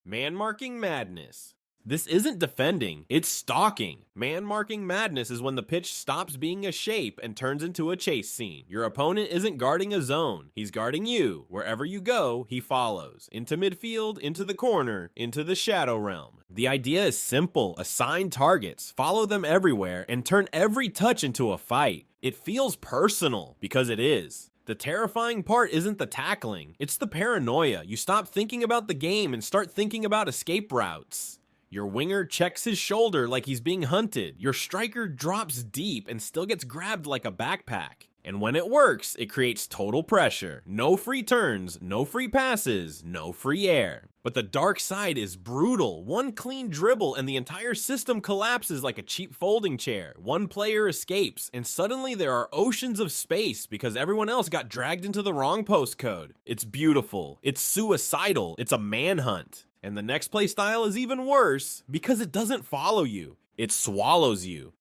Man-marking madness. This isn't defending, it's stalking. Man-marking madness is when the pitch stops being a shape and turns into a chase scene. Your opponent isn't guarding a zone, he's guarding you. Wherever you go, he follows. Into midfield, into the corner, into the shadow realm. The idea is simple: assign targets, follow them everywhere, and turn every touch into a fight. It feels personal, because it is. The terrifying part isn't the tackling, it's the paranoia. You stop thinking about the game and start thinking about escape routes. Your winger checks his shoulder like he's being hunted. Your striker drops deep and still gets grabbed like a backpack. And when it works, it creates total pressure. No free turns, no free passes, no free air. But the dark side is brutal. One clean dribble and the entire system collapses like a cheap folding chair. One player escapes, and suddenly there are oceans of space because everyone else got dragged into the wrong postcode. It's beautiful. It's suicidal. It's a manhunt. And the next playstyle is even worse because it doesn't follow you. It swallows you.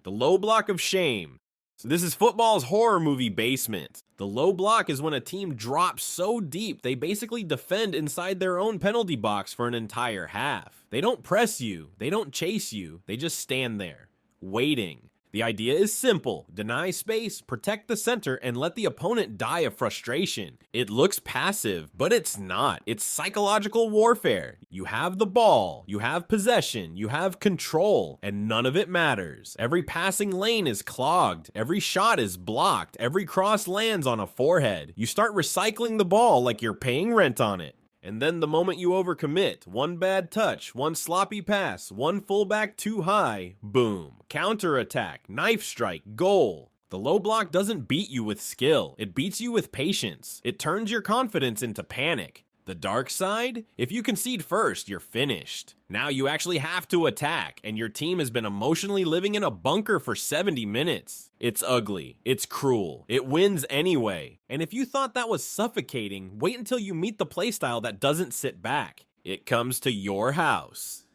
The low block of shame. So this is football's horror movie basement. The low block is when a team drops so deep they basically defend inside their own penalty box for an entire half. They don't press you, they don't chase you, they just stand there, waiting. The idea is simple: deny space, protect the center, and let the opponent die of frustration. It looks passive, but it's not. It's psychological warfare. You have the ball, you have possession, you have control, and none of it matters. Every passing lane is clogged, every shot is blocked, every cross lands on a forehead. You start recycling the ball like you're paying rent on it. And then the moment you overcommit, one bad touch, one sloppy pass, one fullback too high, boom. Counterattack, knife strike, goal. The low block doesn't beat you with skill, it beats you with patience. It turns your confidence into panic. The dark side? If you concede first, you're finished. Now you actually have to attack, and your team has been emotionally living in a bunker for 70 minutes. It's ugly, it's cruel, it wins anyway. And if you thought that was suffocating, wait until you meet the playstyle that doesn't sit back. It comes to your house.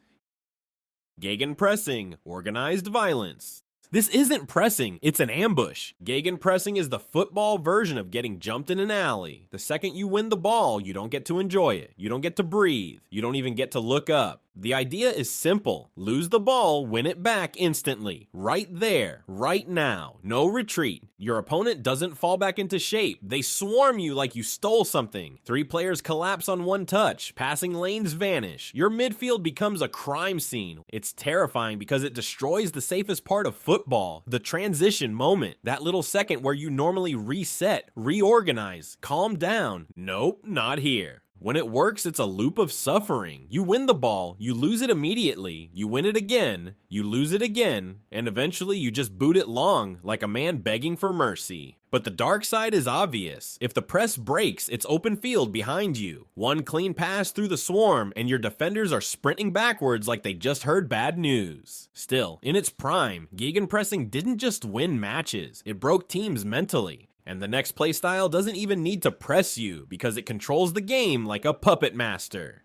Gegenpressing, organized violence. This isn't pressing, it's an ambush. Gegenpressing is the football version of getting jumped in an alley. The second you win the ball, you don't get to enjoy it. You don't get to breathe. You don't even get to look up. The idea is simple: lose the ball, win it back instantly. Right there, right now. No retreat. Your opponent doesn't fall back into shape. They swarm you like you stole something. 3 players collapse on one touch. Passing lanes vanish. Your midfield becomes a crime scene. It's terrifying because it destroys the safest part of football, the transition moment. That little second where you normally reset, reorganize, calm down. Nope, not here. When it works, it's a loop of suffering. You win the ball, you lose it immediately, you win it again, you lose it again, and eventually you just boot it long, like a man begging for mercy. But the dark side is obvious. If the press breaks, it's open field behind you. One clean pass through the swarm, and your defenders are sprinting backwards like they just heard bad news. Still, in its prime, gegenpressing didn't just win matches, it broke teams mentally. And the next playstyle doesn't even need to press you because it controls the game like a puppet master.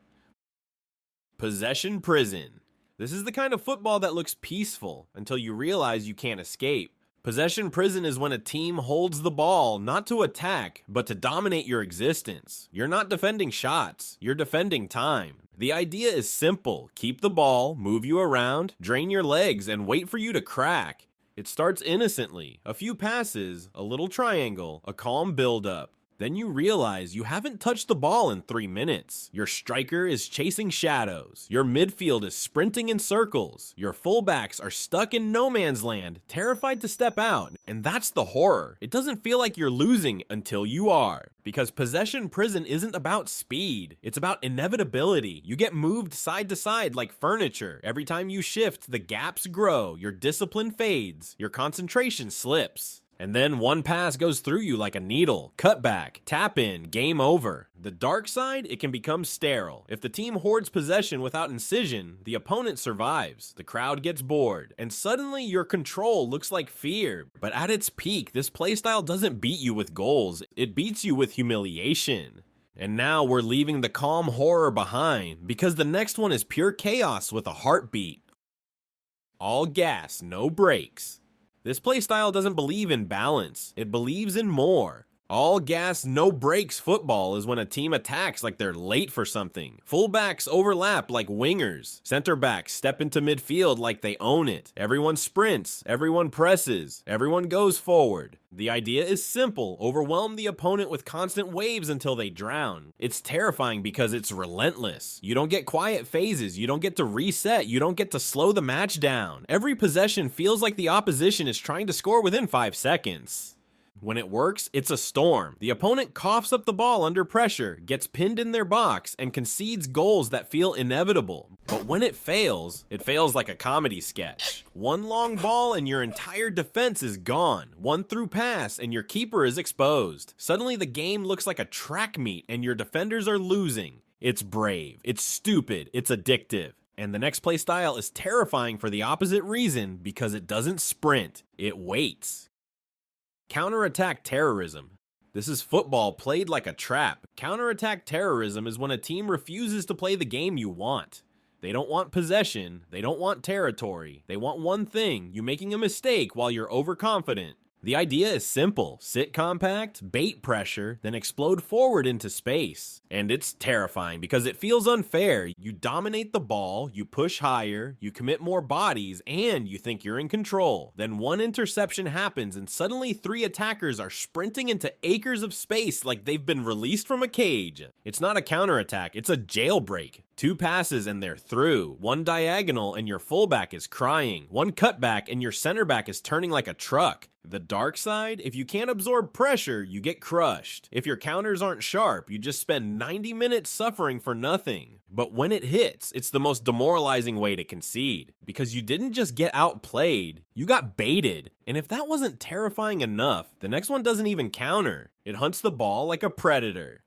Possession prison. This is the kind of football that looks peaceful until you realize you can't escape. Possession prison is when a team holds the ball not to attack, but to dominate your existence. You're not defending shots, you're defending time. The idea is simple: keep the ball, move you around, drain your legs, and wait for you to crack. It starts innocently, a few passes, a little triangle, a calm build-up. Then you realize you haven't touched the ball in 3 minutes. Your striker is chasing shadows. Your midfield is sprinting in circles. Your fullbacks are stuck in no man's land, terrified to step out. And that's the horror. It doesn't feel like you're losing until you are. Because possession prison isn't about speed. It's about inevitability. You get moved side to side like furniture. Every time you shift, the gaps grow. Your discipline fades. Your concentration slips. And then one pass goes through you like a needle. Cutback, tap in, game over. The dark side, it can become sterile. If the team hoards possession without incision, the opponent survives. The crowd gets bored. And suddenly your control looks like fear. But at its peak, this playstyle doesn't beat you with goals. It beats you with humiliation. And now we're leaving the calm horror behind because the next one is pure chaos with a heartbeat. All gas, no brakes. This playstyle doesn't believe in balance, it believes in more. All gas, no brakes football is when a team attacks like they're late for something. Fullbacks overlap like wingers. Center backs step into midfield like they own it. Everyone sprints, everyone presses, everyone goes forward. The idea is simple: overwhelm the opponent with constant waves until they drown. It's terrifying because it's relentless. You don't get quiet phases, you don't get to reset, you don't get to slow the match down. Every possession feels like the opposition is trying to score within 5 seconds. When it works, it's a storm. The opponent coughs up the ball under pressure, gets pinned in their box, and concedes goals that feel inevitable. But when it fails like a comedy sketch. One long ball and your entire defense is gone. One through pass and your keeper is exposed. Suddenly the game looks like a track meet and your defenders are losing. It's brave, it's stupid, it's addictive. And the next play style is terrifying for the opposite reason, because it doesn't sprint, it waits. Counterattack terrorism. This is football played like a trap. Counterattack terrorism is when a team refuses to play the game you want. They don't want possession, they don't want territory, they want one thing: you making a mistake while you're overconfident. The idea is simple: sit compact, bait pressure, then explode forward into space. And it's terrifying because it feels unfair. You dominate the ball, you push higher, you commit more bodies, and you think you're in control. Then one interception happens and suddenly 3 attackers are sprinting into acres of space like they've been released from a cage. It's not a counterattack, it's a jailbreak. 2 passes and they're through. 1 diagonal and your fullback is crying. 1 cutback and your center back is turning like a truck. The dark side: if you can't absorb pressure, you get crushed. If your counters aren't sharp, you just spend 90 minutes suffering for nothing. But when it hits, it's the most demoralizing way to concede, because you didn't just get outplayed, you got baited. And if that wasn't terrifying enough, the next one doesn't even counter. It hunts the ball like a predator.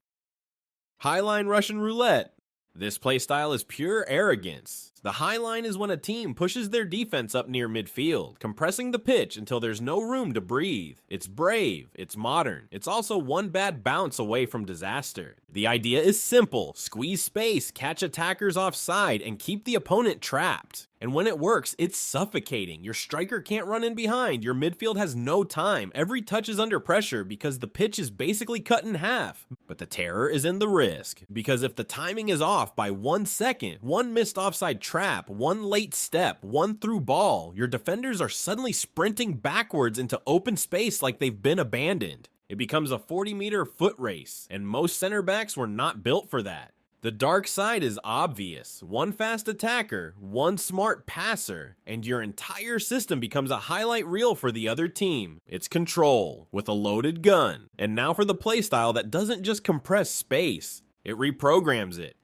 Highline Russian roulette. This playstyle is pure arrogance. The high line is when a team pushes their defense up near midfield, compressing the pitch until there's no room to breathe. It's brave, it's modern, it's also one bad bounce away from disaster. The idea is simple: squeeze space, catch attackers offside, and keep the opponent trapped. And when it works, it's suffocating. Your striker can't run in behind, your midfield has no time, every touch is under pressure because the pitch is basically cut in half. But the terror is in the risk, because if the timing is off by 1 second, 1 missed offside trap, 1 late step, 1 through ball, your defenders are suddenly sprinting backwards into open space like they've been abandoned. It becomes a 40-meter foot race, and most center backs were not built for that. The dark side is obvious: 1 fast attacker, 1 smart passer, and your entire system becomes a highlight reel for the other team. It's control with a loaded gun. And now for the playstyle that doesn't just compress space, it reprograms it.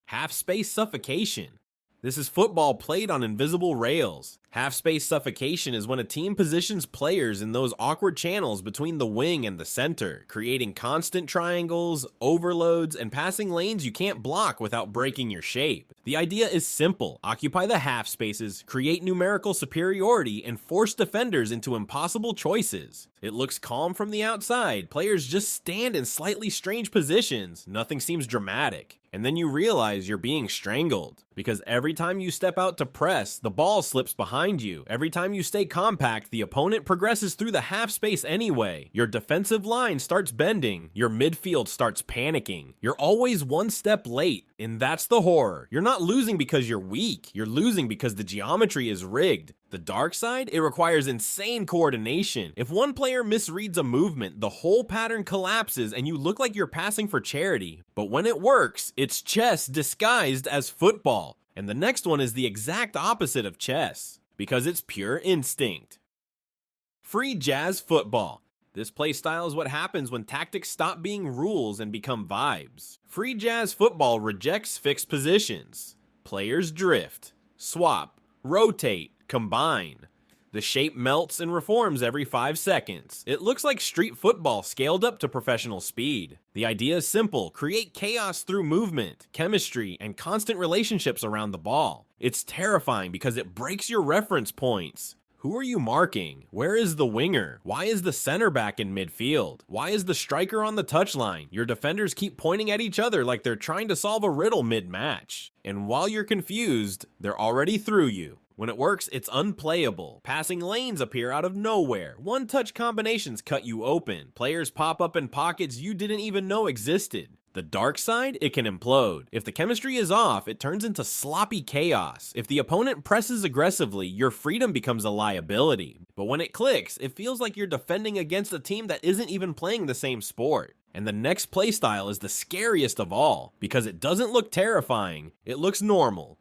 Half-space suffocation. This is football played on invisible rails. Half-space suffocation is when a team positions players in those awkward channels between the wing and the center, creating constant triangles, overloads, and passing lanes you can't block without breaking your shape. The idea is simple: occupy the half spaces, create numerical superiority, and force defenders into impossible choices. It looks calm from the outside. Players just stand in slightly strange positions. Nothing seems dramatic. And then you realize you're being strangled, because every time you step out to press, the ball slips behind you. Every time you stay compact, the opponent progresses through the half space anyway. Your defensive line starts bending. Your midfield starts panicking. You're always 1 step late, and that's the horror. You're not losing because you're weak. You're losing because the geometry is rigged. The dark side? It requires insane coordination. If one player misreads a movement, the whole pattern collapses and you look like you're passing for charity. But when it works, it's chess disguised as football. And the next one is the exact opposite of chess, because it's pure instinct. Free jazz football. This playstyle is what happens when tactics stop being rules and become vibes. Free jazz football rejects fixed positions. Players drift, swap, rotate, combine. The shape melts and reforms every 5 seconds. It looks like street football scaled up to professional speed. The idea is simple: create chaos through movement, chemistry, and constant relationships around the ball. It's terrifying because it breaks your reference points. Who are you marking? Where is the winger? Why is the center back in midfield? Why is the striker on the touchline? Your defenders keep pointing at each other like they're trying to solve a riddle mid-match. And while you're confused, they're already through you. When it works, it's unplayable. Passing lanes appear out of nowhere. One-touch combinations cut you open. Players pop up in pockets you didn't even know existed. The dark side, it can implode. If the chemistry is off, it turns into sloppy chaos. If the opponent presses aggressively, your freedom becomes a liability. But when it clicks, it feels like you're defending against a team that isn't even playing the same sport. And the next playstyle is the scariest of all, because it doesn't look terrifying, it looks normal.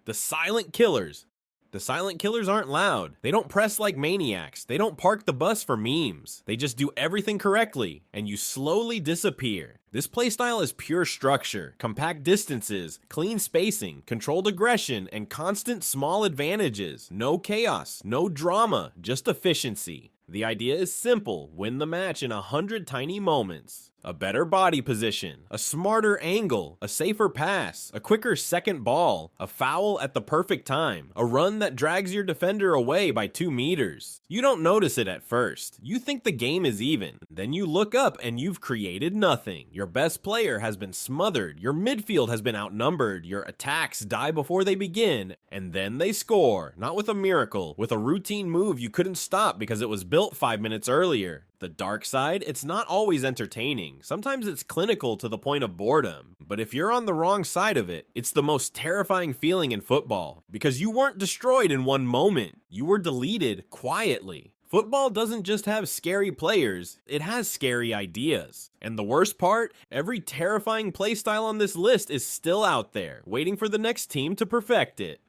The silent killers. The silent killers aren't loud. They don't press like maniacs. They don't park the bus for memes. They just do everything correctly, and you slowly disappear. This playstyle is pure structure, compact distances, clean spacing, controlled aggression, and constant small advantages. No chaos, no drama, just efficiency. The idea is simple: win the match in 100 tiny moments. A better body position, a smarter angle, a safer pass, a quicker second ball, a foul at the perfect time, a run that drags your defender away by 2 meters. You don't notice it at first. You think the game is even. Then you look up and you've created nothing. Your best player has been smothered, your midfield has been outnumbered, your attacks die before they begin, and then they score. Not with a miracle, with a routine move you couldn't stop because it was built 5 minutes earlier. The dark side, it's not always entertaining. Sometimes it's clinical to the point of boredom. But if you're on the wrong side of it, it's the most terrifying feeling in football. Because you weren't destroyed in one moment. You were deleted quietly. Football doesn't just have scary players, it has scary ideas. And the worst part, every terrifying playstyle on this list is still out there, waiting for the next team to perfect it.